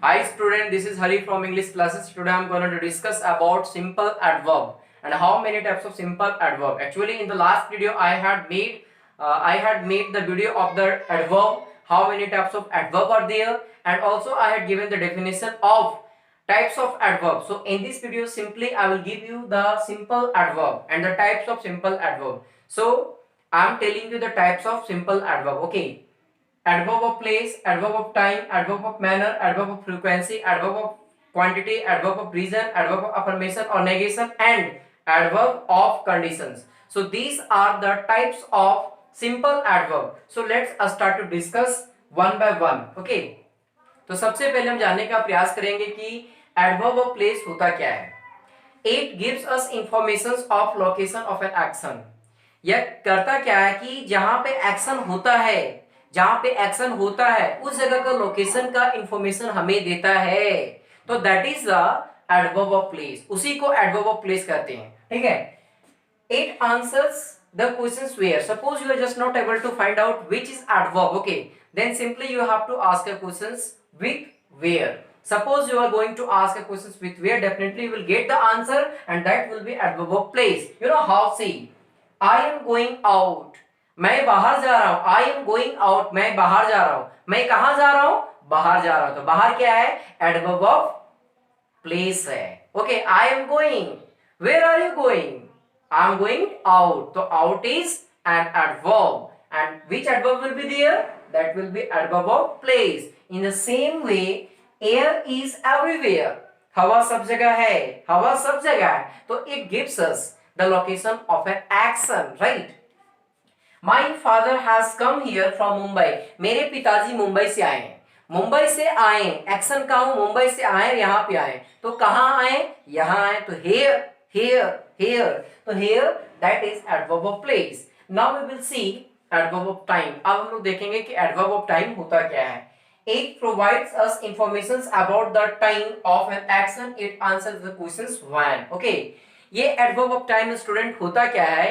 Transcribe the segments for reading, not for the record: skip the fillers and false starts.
Hi student, this is Hari from English classes. Today I am going to discuss about simple adverb and how many types of simple adverb. Actually, in the last video I had made the video of the adverb, how many types of adverb are there, and also I had given the definition of types of adverb. So in this video simply I will give you the simple adverb and the types of simple adverb. So I am telling you the types of simple adverb. Okay. Adverb of place, adverb of time, adverb of manner, adverb of frequency, adverb of quantity, adverb of reason, adverb of affirmation or negation, and adverb of conditions. So these are the types of simple adverb. So let's start to discuss one by one. Okay. तो सबसे पहले हम जानने का प्रयास करेंगे कि adverb of place होता क्या है. It gives us informations of location of an action. यह करता क्या है कि जहां पे एक्शन होता है, जहां पे एक्शन होता है उस जगह का लोकेशन का इंफॉर्मेशन हमें देता है. तो that is the adverb of place. उसी को एडवर्ब ऑफ प्लेस कहते हैं. ठीक है. It answers the questions where. Suppose you are just not able to find out which is adverb. Okay, then simply you have to ask a questions with where. Suppose you are going to ask a questions with where, definitely you will get the answer and that will be adverb of place. You know how? See, I am going out. मैं बाहर जा रहा हूं. I am going out. मैं बाहर जा रहा हूं. मैं कहां जा रहा हूं? बाहर जा रहा हूं. तो बाहर क्या है? adverb of place है. Okay, I am going. Where are you going? I am going out. तो out is an adverb. And which adverb will be there? That will be adverb of place. In the same way, air is everywhere. हवा सब जगह है. हवा सब जगह है. तो it gives us the location of an action, right? My father has come here from Mumbai. मेरे पिताजी मुंबई से आए हैं. मुंबई से आए, एक्शन का हूं, मुंबई से आए, यहां पे आए. तो कहां आए? यहां आए. तो here, here, here. तो here that is adverb of place. Now we will see adverb of time. अब हम लोग देखेंगे कि adverb of time होता क्या है. It provides us informations about the time of an action. It answers the questions when. Okay. ये adverb of time student होता क्या है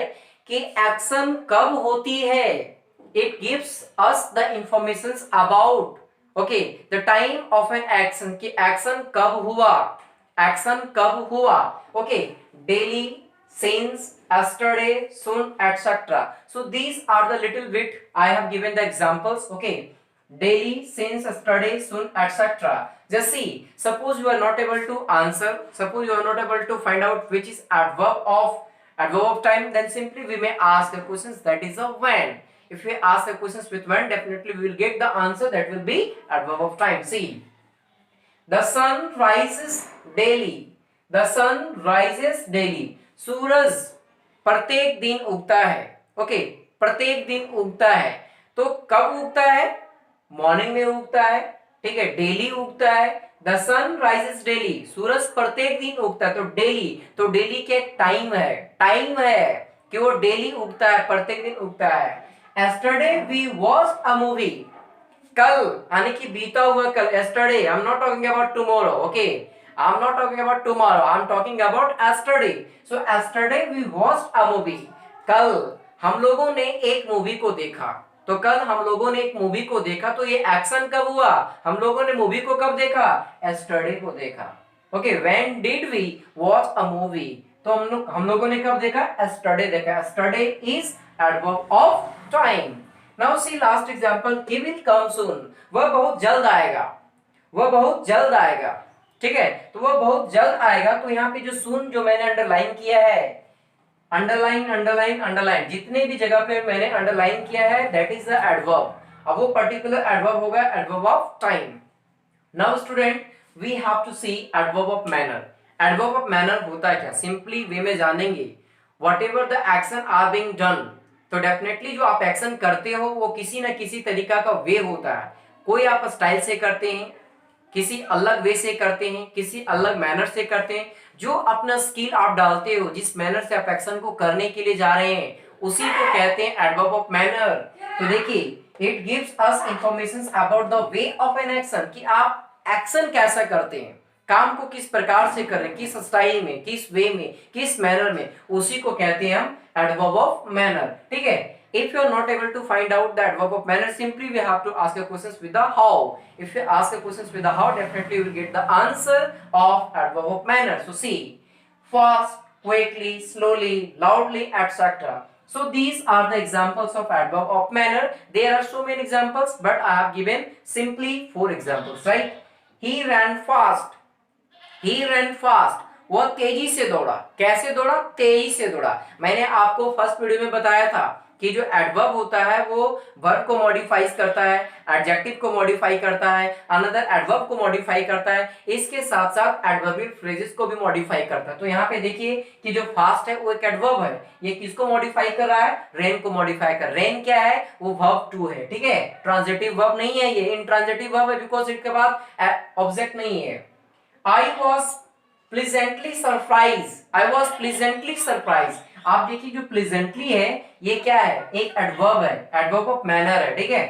कि एक्शन कब होती है. It gives us the informations about, okay, the time of an action कि action कब हुआ, एक्शन कब हुआ. Okay, daily, since, yesterday, soon, etc. So these are the little bit I have given the examples. Okay, daily, since, yesterday, soon, etc. Just see, suppose you are not able to answer, suppose you are not able to find out which is adverb of time, then simply we may ask the questions that is a when. If we ask the questions with when, definitely we will get the answer that will be adverb of time. See, the sun rises daily. The sun rises daily. सूरज प्रत्येक दिन उगता है. Okay, प्रत्येक दिन उगता है. तो कब उगता है? मॉर्निंग में उगता है. ठीक है, डेली उगता है. The sun rises daily. सूरज प्रत्येक दिन उगता है. तो डेली, तो डेली के टाइम है, टाइम है कि वो डेली उगता है, प्रत्येक दिन उगता है. Yesterday we watched a movie. कल यानी कि बीता हुआ कल. Yesterday, I'm not talking about tomorrow. Okay, I'm not talking about tomorrow. I'm talking about yesterday. So yesterday we watched a movie. कल हम लोगों ने एक मूवी को देखा. तो कल हम लोगों ने एक मूवी को देखा. तो ये एक्शन कब हुआ? हम लोगों ने मूवी को कब देखा? Yesterday को देखा. Okay, when did we watch a movie? तो हम लोगों ने कब देखा? Yesterday देखा. Yesterday is adverb of time. Now see last example. He will come soon. वह बहुत जल्द आएगा. वह बहुत जल्द आएगा. ठीक है, तो वह बहुत जल्द आएगा. तो यहाँ पे जो soon जो मैंने अंडरलाइन किया है, अंडरलाइन अंडरलाइन अंडरलाइन, जितने भी जगह पे मैंने अंडरलाइन किया है, दैट इज द एडवर्ब. अब वो पर्टिकुलर एडवर्ब होगा adverb of time. Now student, we have to see adverb of manner. Adverb of manner होता है क्या? सिंपली वे में जानेंगे. Whatever the action are being done. तो डेफिनेटली जो आप एक्शन करते हो वो किसी ना किसी तरीका का वे होता है. कोई आप स्टाइल से करते हैं, किसी अलग वे से करते हैं, किसी अलग मैनर से करते हैं. जो अपना स्किल आप डालते हो, जिस मैनर से आप एक्शन को करने के लिए जा रहे हैं, उसी को कहते हैं एडवर्ब ऑफ मैनर. तो देखिए, it gives us information about the way of an action कि आप एक्शन कैसा करते हैं, काम को किस प्रकार से कर रहे हैं, किस स्टाइल में, किस वे में, किस मैनर में, उसी को कहते हैं हम एडवर्ब ऑफ मैनर. ठीक है. If you are not able to find out the adverb of manner, simply we have to ask a questions with the how. If you ask a questions with the how, definitely you will get the answer of adverb of manner. So see, fast, quickly, slowly, loudly, etc. So these are the examples of adverb of manner. There are so many examples, but I have given simply 4 examples, right? He ran fast. He ran fast. वह तेजी से दौड़ा. कैसे दौड़ा? तेजी से दौड़ा. मैंने आपको फर्स्ट वीडियो में बताया था कि जो एडवर्ब होता है वो वर्ब को मॉडिफाई करता है, एडजेक्टिव को मॉडिफाई करता है, अनदर एडवर्ब को मॉडिफाई करता है, इसके साथ साथ एडवर्बियल फ्रेजेस को भी मॉडिफाई करता है. तो यहाँ पे देखिए कि जो फास्ट है वो एक एडवर्ब है. ये किसको मॉडिफाई कर रहा है? रेन को मॉडिफाई कर. रेन क्या है? वो वर्ब टू है. ठीक है, ट्रांजिटिव वर्ब नहीं है, ये इंट्रांजिटिव वर्ब है बिकॉज इसके बाद ऑब्जेक्ट नहीं है. I was pleasantly surprised. I was pleasantly surprised. आप देखिए जो pleasantly है ये क्या है? एक एडवर्ब है, एडवर्ब ऑफ मैनर है. ठीक है.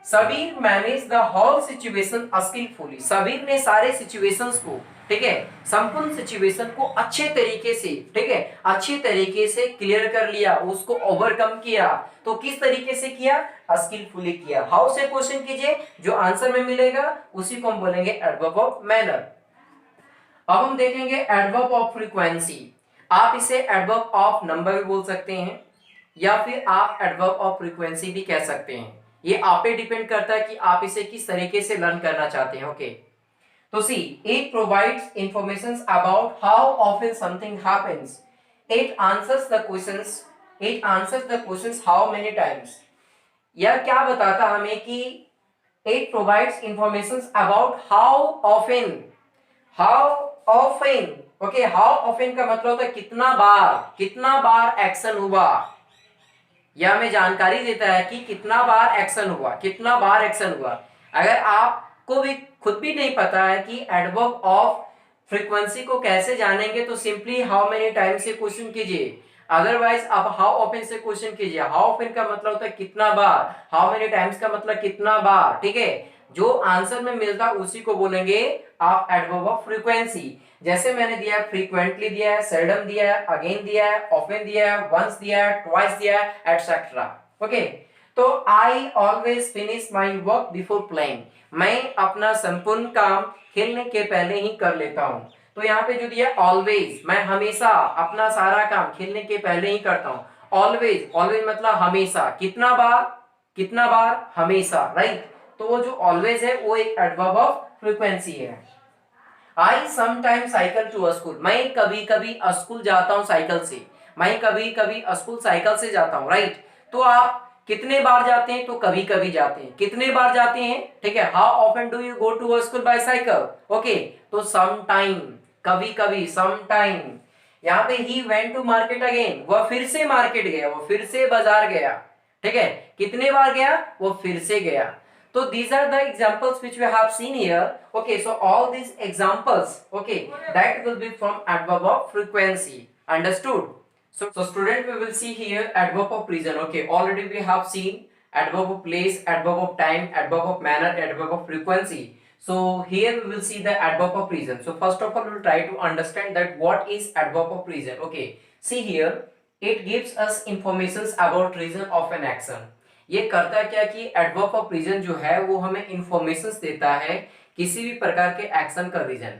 Sabir manage the whole situation skilfully. Sabir ने सारे सिचुएशंस को, ठीक है, संपूर्ण सिचुएशन को अच्छे तरीके से, ठीक है, अच्छे तरीके से क्लियर कर लिया, उसको ओवरकम किया. तो किस तरीके से किया? स्किलफुली किया. हाउ से क्वेश्चन कीजिए, जो आंसर में मिलेगा उसी को हम बोलेंगे एडवर्ब ऑफ मैनर. अब हम देखेंगे एडवर्ब ऑफ फ्रीक्वेंसी. आप इसे एडवर्ब ऑफ नंबर भी बोल सकते हैं या फिर आप एडवर्ब ऑफ फ्रीक्वेंसी भी कह सकते हैं. ये आप पे डिपेंड करता है कि आप इसे किस तरीके से लर्न करना चाहते हैं. ओके, तो see, it provides information about how often something happens. It answers the questions. It answers the questions how many times. यह क्या बताता हमें कि it provides information about how often. How often, okay, how often का मतलब होता है कितना बार एक्शन हुआ. यह हमें जानकारी देता है कि कितना बार एक्शन हुआ. अगर आपको भी खुद भी नहीं पता है कि एडवर्ब ऑफ फ्रीक्वेंसी को कैसे जानेंगे तो सिंपली हाउ मेनी टाइम्स से क्वेश्चन कीजिए. अदरवाइज आप हाउ ऑफन से क्वेश्चन कीजिए. हाउ ऑफन का मतलब होता है कितना बार, हाउ मेनी टाइम्स का मतलब कितना बार. ठीक है, जो आंसर में मिलता है उसी को बोलेंगे आप एडवर्ब ऑफ फ्रीक्वेंसी. जैसे मैंने दिया है, फ्रीक्वेंटली दिया है, सेल्डम दिया है, अगेन दिया है, ऑफन दिया है, वंस दिया है, ट्वाइस दिया है, एटसेट्रा. ओके, तो I always finish my work before playing. मैं अपना संपूर्ण काम खेलने के पहले ही कर लेता हूं. तो यहाँ पे जो दिया ऑलवेज, मैं हमेशा अपना सारा काम खेलने के पहले ही करता हूं. ऑलवेज, ऑलवेज मतलब हमेशा. कितना बार, हमेशा, राइट. तो वो जो ऑलवेज है वो एक एडवर्ब ऑफ फ्रीक्वेंसी है. I sometime cycle to school. मैं कभी कभी स्कूल जाता हूँ साइकिल से. मैं कभी कभी स्कूल साइकिल से जाता हूँ, राइट. तो आप कितने बार जाते हैं? तो कभी कभी जाते हैं. कितने बार जाते हैं? ठीक है, how often do you go to school by cycle. Okay, तो समटाइम, कभी कभी, समटाइम. यहाँ पे he went to market again. वह फिर से मार्केट गया, वो फिर से बाजार गया. ठीक है, कितने बार गया? वो फिर से गया. So these are the examples which we have seen here. Okay, so all these examples, okay, that will be from adverb of frequency. Understood? So student, we will see here adverb of present. Okay, already we have seen adverb of place, adverb of time, adverb of manner, adverb of frequency. So here we will see the adverb of present. So first of all, we will try to understand that what is adverb of present. Okay, see here, it gives us informations about reason of an action. ये करता क्या कि adverb of reason जो है वो हमें informations देता है किसी भी प्रकार के एक्शन का रीजन.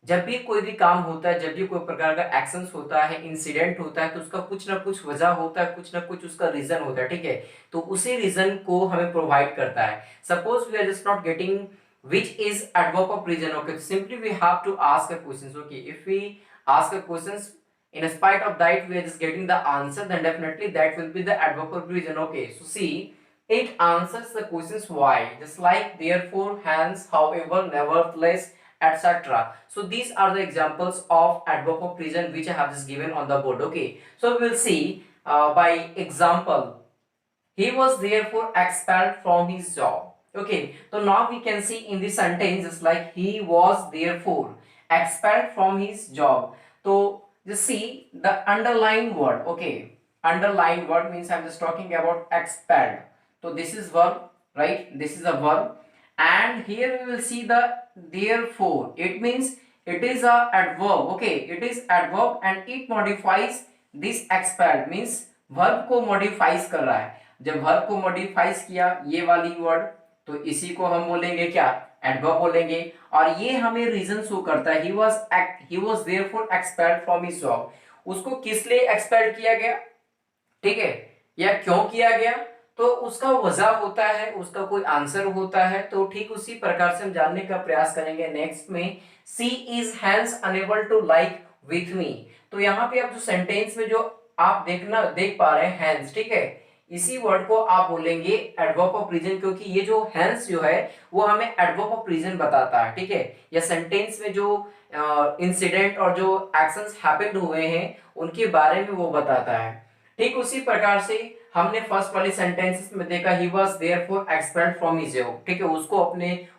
जब भी कोई भी काम होता है, जब भी कोई प्रकार का एक्शन होता है, इंसिडेंट होता है, तो उसका कुछ ना कुछ वजह होता है, कुछ ना कुछ उसका रीजन होता है. ठीक है, तो उसी रीजन को हमें प्रोवाइड करता है. Suppose we are just not getting which is adverb of reason. Okay, simply we have to ask a questions. Okay, if we ask a questions, in spite of that we are just getting the answer, then definitely that will be the adverb of reason. Okay, so see, it answers the questions why, just like therefore, hence, however, nevertheless, etc. So these are the examples of adverb of reason which I have just given on the board. Okay, so we will see by example. He was therefore expelled from his job. Okay, so now we can see in the sentence just like he was therefore expelled from his job. So just see the underlined word. Okay, underlined word means I'm just talking about expelled. So this is verb, right? This is a verb, and here we will see the therefore. It means it is a adverb. Okay, it is adverb and it modifies this expelled, means verb को modifies कर रहा है। जब verb को modifies किया ये वाली word, तो इसी को हम बोलेंगे क्या, एडवर्ब बोलेंगे। और ये हमें रीजन शो करता है, he was therefore expelled from his job. उसको किस लिए एक्सपेल्ड किया गया, ठीक है, या क्यों किया गया, तो उसका वजह होता है, उसका कोई आंसर होता है। तो ठीक उसी प्रकार से हम जानने का प्रयास करेंगे नेक्स्ट में, she is hence unable to like with me. तो यहाँ पे आप जो सेंटेंस में जो आप देख पा रहे हैं हैंस, ठीक है, इसी वर्ड को आप बोलेंगे एडवर्ब ऑफ रीजन, क्योंकि ये जो हैंस जो है वो हमें एडवर्ब ऑफ रीजन बताता है, ठीक है, या सेंटेंस में जो इंसिडेंट और जो एक्शंस हैपेंड हुए हैं उनके बारे में वो बताता है। ठीक उसी प्रकार से हमने फर्स्ट वाली सेंटेंसेस में देखा, he was therefore expelled from his job, ठीक है,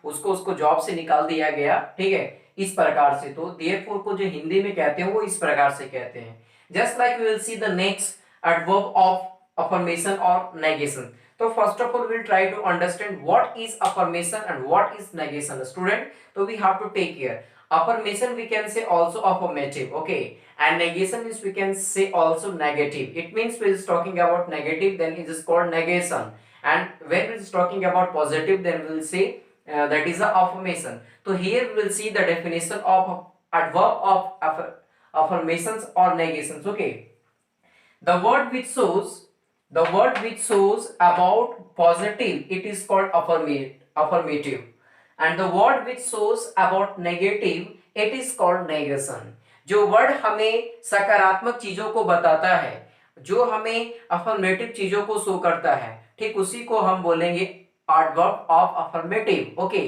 उसको जॉब से निकाल दिया गया, ठीक है, इस प्रकार से। तो देयरफॉर को जो हिंदी में कहते हैं वो इस प्रकार से कहते हैं। Just like we will see the next adverb of affirmation और नेगेशन। तो first of all we will try to understand what is affirmation and what is negation student. तो we have to take care, affirmation we can say also affirmative, okay, and negation is we can say also negative. It means we is talking about negative, then it is called negation, and when we is talking about positive, then we will say that is a affirmation. So here we will see the definition of adverb of affirmations or negations, okay. The word which shows about positive, it is called affirmative, and the word which shows about negative, it is called negation. जो word हमें सकारात्मक चीजों को बताता है, जो हमें affirmative चीजों को शो करता है, ठीक उसी को हम बोलेंगे एडवर्ब ऑफ अफर्मेटिव, ओके।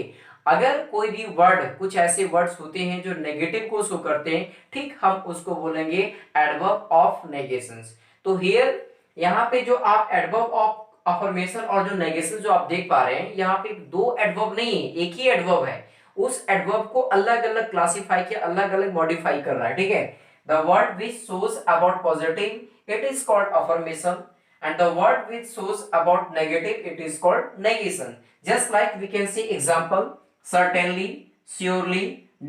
अगर कोई भी वर्ड, कुछ ऐसे वर्ड्स होते हैं जो नेगेटिव को शो करते हैं, ठीक, हम उसको बोलेंगे एडवर्ब ऑफ नेगेशंस। तो हियर यहाँ पे जो आप एडवर्ब ऑफ अफर्मेशन और जो नेगेशन जो आप देख पा रहे हैं, यहाँ पे दो एडवर्ब नहीं है, एक ही एडवर्ब है। उस एडवर्ब को अलग अलग क्लासिफाई किया, अलग अलग मॉडिफाई कर रहा है, ठीक है। The word which shows about positive, it is called affirmation, and the word which shows about negative, it is called negation. Just like we can see example, certainly, surely,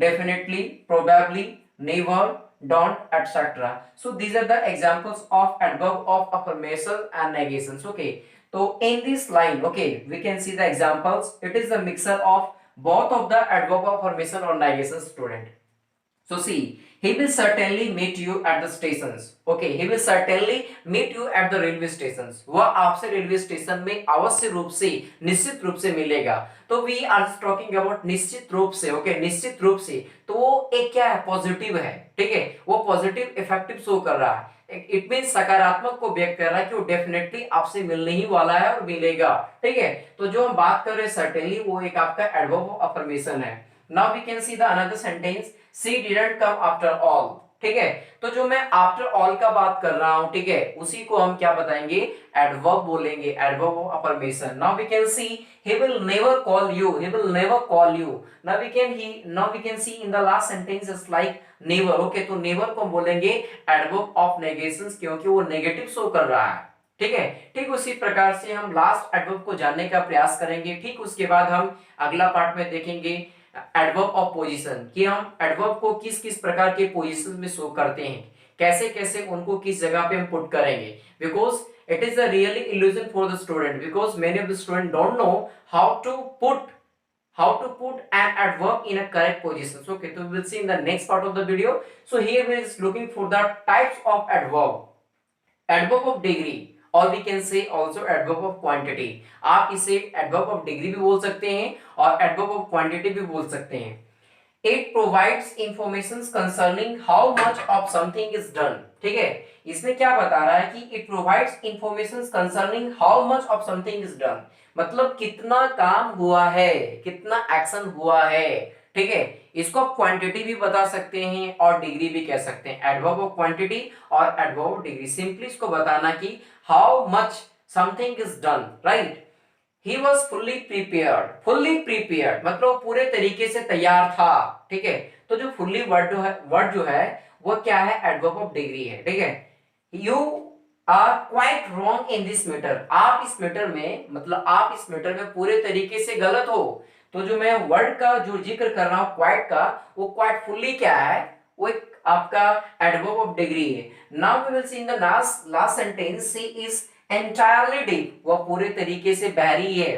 definitely, probably, never, don't, etc. So these are the examples of adverb of affirmation and negations, okay. So in this line, okay, we can see the examples. It is a mixture of both of the adverb of affirmation or negation, student. So see, he will certainly meet you at the stations, okay, he will certainly meet you at the railway stations. वह आपसे railway station में अवश्य रूप से, निश्चित रूप से मिलेगा। तो we are talking about निश्चित रूप से, okay, निश्चित रूप से। तो वो एक क्या है, पॉजिटिव है, ठीक है, वो पॉजिटिव इफेक्टिव शो कर रहा है। इट मीन सकारात्मक को व्यक्त कर रहा है कि वो डेफिनेटली आपसे मिलने ही वाला है और मिलेगा, ठीक है। तो जो हम बात कर रहे हैं सर्टेनली, वो एक आपका एडवर्ब ऑफ अफर्मेशन है। Now we can see the another sentence, she didn't come after all, ठीक है। तो जो मैं आफ्टर ऑल का बात कर रहा हूं, ठीक है, उसी को हम क्या बताएंगे, एडवर्ब बोलेंगे, adverb of affirmation. Now we can see he will never call you, he will never call you. Now we can see in the last sentences like never, okay, तो never को हम बोलेंगे एडवर्ब ऑफ नेगेशंस, क्योंकि वो negative show कर रहा है, ठीक है। ठीक उसी प्रकार से हम लास्ट एडवर्ब को जानने का प्रयास करेंगे। ठीक उसके बाद हम अगला पार्ट में देखेंगे एडवर्ब ऑफ पोजीशन, कि हम एडवर्ब को किस किस प्रकार के पोजीशन में शो करते हैं, कैसे कैसे उनको किस जगह पे हम पुट करेंगे। Because it is a really illusion for the student, because many of the students don't know how to put an adverb in a correct position. So okay, so we will see in the next part of the video. So here we is looking for the types of adverb of degree, और we can say also adverb of quantity. आप इसे adverb of degree भी बोल सकते हैं और adverb of quantity भी बोल सकते हैं। It provides information concerning how much of something is done, ठीक है। इसमें क्या बता रहा है कि it provides information concerning how much of something is done, मतलब कितना काम हुआ है, कितना एक्शन हुआ है, ठीक है। इसको आप क्वांटिटी भी बता सकते हैं और डिग्री भी कह सकते हैं, एडवर्ब ऑफ क्वांटिटी और एडवर्ब ऑफ डिग्री। सिंपली इसको बताना कि how much something is done, right. He was fully prepared मतलब पूरे तरीके से तैयार था, ठीक है। तो जो फुल्ली वर्ड जो है वो क्या है, एडवर्ब ऑफ डिग्री है, ठीक है। You are quite wrong in this matter, आप इस मैटर में, मतलब आप इस मैटर में पूरे तरीके से गलत हो। तो जो मैं वर्ड का जो जिक्र कर रहा हूं क्वाइट का, वो क्वाइट फुल्ली क्या है, वो एक आपका एडवर्ब ऑफ डिग्री है। Now we will see in the last sentence, she is entirely deep, वह पूरे तरीके से बहरी है।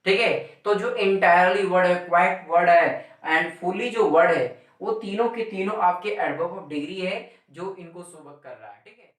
ठीक है, तो जो एंटायरली वर्ड है, क्वाइट वर्ड है एंड फुली जो वर्ड है, वो तीनों के तीनों आपके एडवर्ब ऑफ डिग्री है जो इनको शो कर रहा है। ठीक है।